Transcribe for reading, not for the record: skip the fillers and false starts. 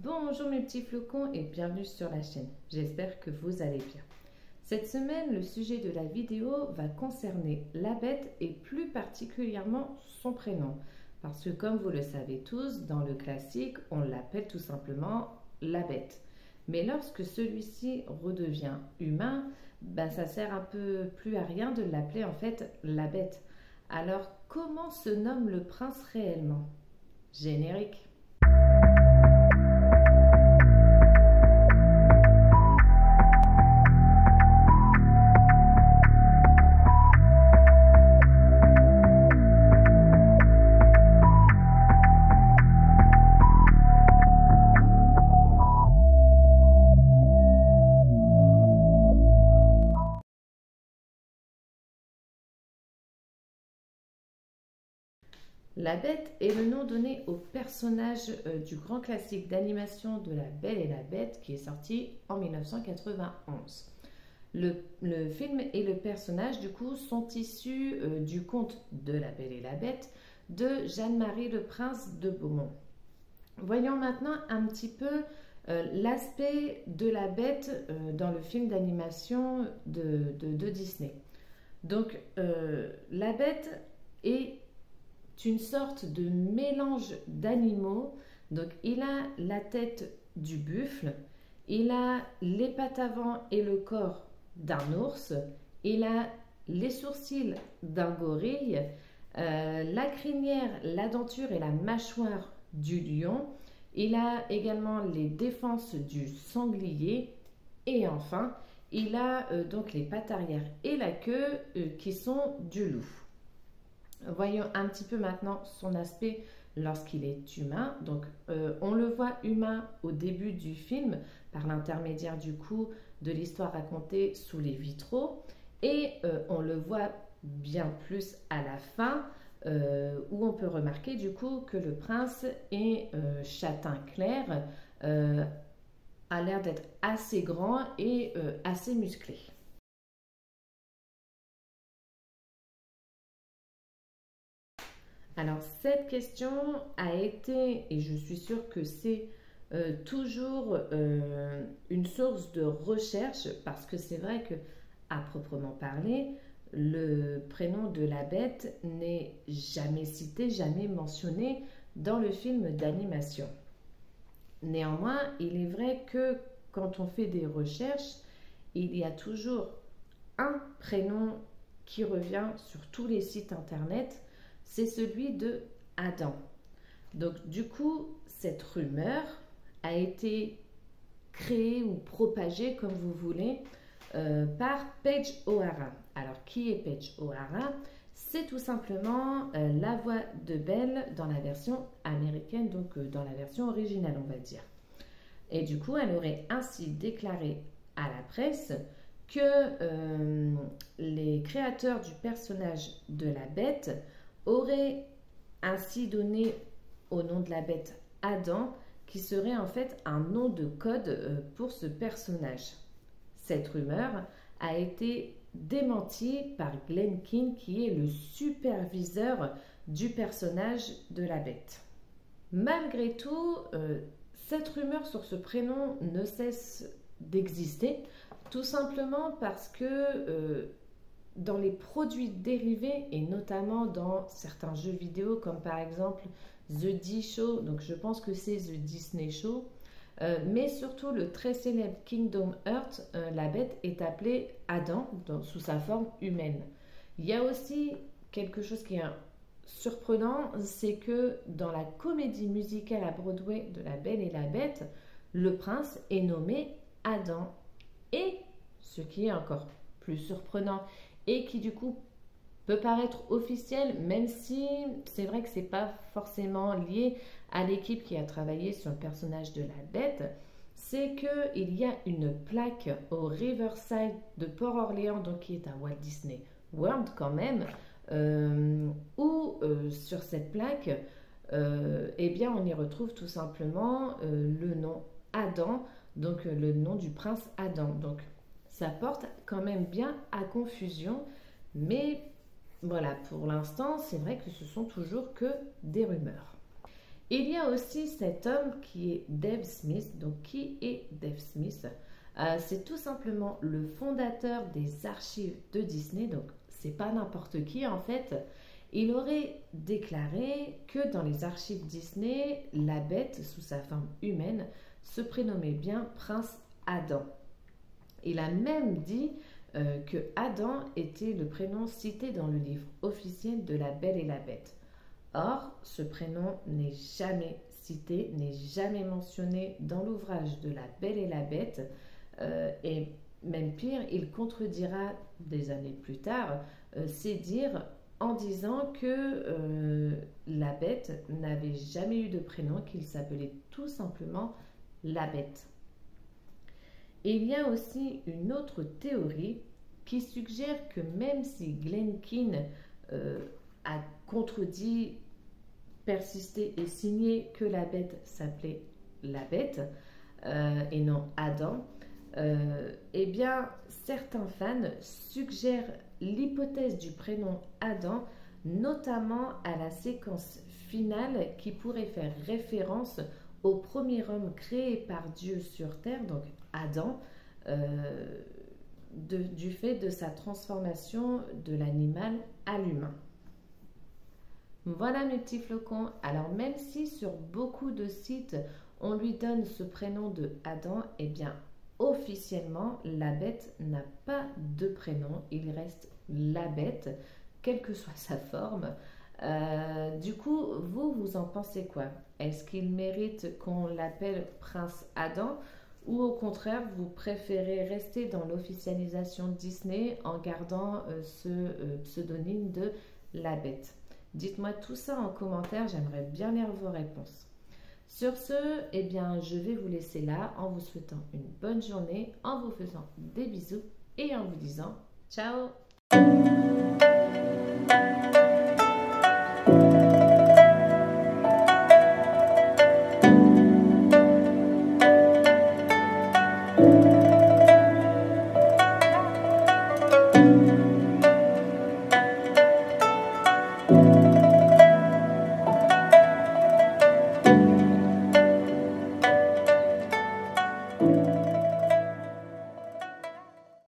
Bonjour mes petits flocons et bienvenue sur la chaîne. J'espère que vous allez bien. Cette semaine, le sujet de la vidéo va concerner la bête et plus particulièrement son prénom. Parce que comme vous le savez tous, dans le classique, on l'appelle tout simplement la bête. Mais lorsque celui-ci redevient humain, ça sert un peu plus à rien de l'appeler en fait la bête. Alors comment se nomme le prince réellement? Générique. La Bête est le nom donné au personnage du grand classique d'animation de La Belle et la Bête qui est sorti en 1991. Le film et le personnage du coup sont issus du conte de La Belle et la Bête de Jeanne-Marie Le Prince de Beaumont. Voyons maintenant un petit peu l'aspect de la bête dans le film d'animation de Disney. Donc la bête est une sorte de mélange d'animaux. Donc il a la tête du buffle, il a les pattes avant et le corps d'un ours, il a les sourcils d'un gorille, la crinière, la denture et la mâchoire du lion, il a également les défenses du sanglier et enfin il a donc les pattes arrière et la queue qui sont du loup. Voyons un petit peu maintenant son aspect lorsqu'il est humain. Donc, on le voit humain au début du film par l'intermédiaire du coup de l'histoire racontée sous les vitraux et on le voit bien plus à la fin où on peut remarquer du coup que le prince est châtain clair, a l'air d'être assez grand et assez musclé. Alors cette question a été, et je suis sûre que c'est toujours une source de recherche, parce que c'est vrai que, à proprement parler, le prénom de la bête n'est jamais cité, jamais mentionné dans le film d'animation. Néanmoins, il est vrai que quand on fait des recherches, il y a toujours un prénom qui revient sur tous les sites internet, c'est celui de Adam. Donc du coup, cette rumeur a été créée ou propagée, comme vous voulez, par Paige O'Hara. Alors qui est Paige O'Hara? C'est tout simplement la voix de Belle dans la version américaine, donc dans la version originale, on va dire. Et du coup, elle aurait ainsi déclaré à la presse que les créateurs du personnage de la bête auraient ainsi donné au nom de la bête Adam, qui serait en fait un nom de code pour ce personnage. Cette rumeur a été démentie par Glenn Keane, qui est le superviseur du personnage de la bête. Malgré tout, cette rumeur sur ce prénom ne cesse d'exister, tout simplement parce que dans les produits dérivés et notamment dans certains jeux vidéo comme par exemple The D-Show, donc je pense que c'est The Disney Show, mais surtout le très célèbre Kingdom Hearts, la bête est appelée Adam sous sa forme humaine. Il y a aussi quelque chose qui est surprenant, c'est que dans la comédie musicale à Broadway de La Belle et la Bête, le prince est nommé Adam. Et ce qui est encore plus surprenant et qui du coup peut paraître officiel, même si c'est vrai que c'est pas forcément lié à l'équipe qui a travaillé sur le personnage de la bête, c'est qu'il y a une plaque au Riverside de Port-Orléans, donc qui est à Walt Disney World quand même, où sur cette plaque, eh bien on y retrouve tout simplement le nom Adam, donc le nom du prince Adam. Donc ça porte quand même bien à confusion, mais voilà, pour l'instant, c'est vrai que ce sont toujours que des rumeurs. Il y a aussi cet homme qui est Dave Smith. Donc, qui est Dave Smith? C'est tout simplement le fondateur des archives de Disney. Donc, c'est pas n'importe qui en fait. Il aurait déclaré que dans les archives Disney, la bête, sous sa forme humaine, se prénommait bien Prince Adam. Il a même dit que Adam était le prénom cité dans le livre officiel de La Belle et la Bête. Or, ce prénom n'est jamais cité, n'est jamais mentionné dans l'ouvrage de La Belle et la Bête. Et même pire, il contredira des années plus tard ces dires en disant que la bête n'avait jamais eu de prénom, qu'il s'appelait tout simplement la bête. Et il y a aussi une autre théorie qui suggère que même si Glen Keane a contredit, persisté et signé que la bête s'appelait la bête et non Adam, eh bien certains fans suggèrent l'hypothèse du prénom Adam, notamment à la séquence finale qui pourrait faire référence au premier homme créé par Dieu sur terre, donc Adam, du fait de sa transformation de l'animal à l'humain. Voilà mes petits flocons. Alors même si sur beaucoup de sites on lui donne ce prénom de Adam, eh bien officiellement la bête n'a pas de prénom, il reste la bête, quelle que soit sa forme. Du coup, vous en pensez quoi? Est-ce qu'il mérite qu'on l'appelle Prince Adam ou au contraire, vous préférez rester dans l'officialisation Disney en gardant ce pseudonyme de la bête? Dites-moi tout ça en commentaire, j'aimerais bien lire vos réponses. Sur ce, eh bien, je vais vous laisser là en vous souhaitant une bonne journée, en vous faisant des bisous et en vous disant ciao!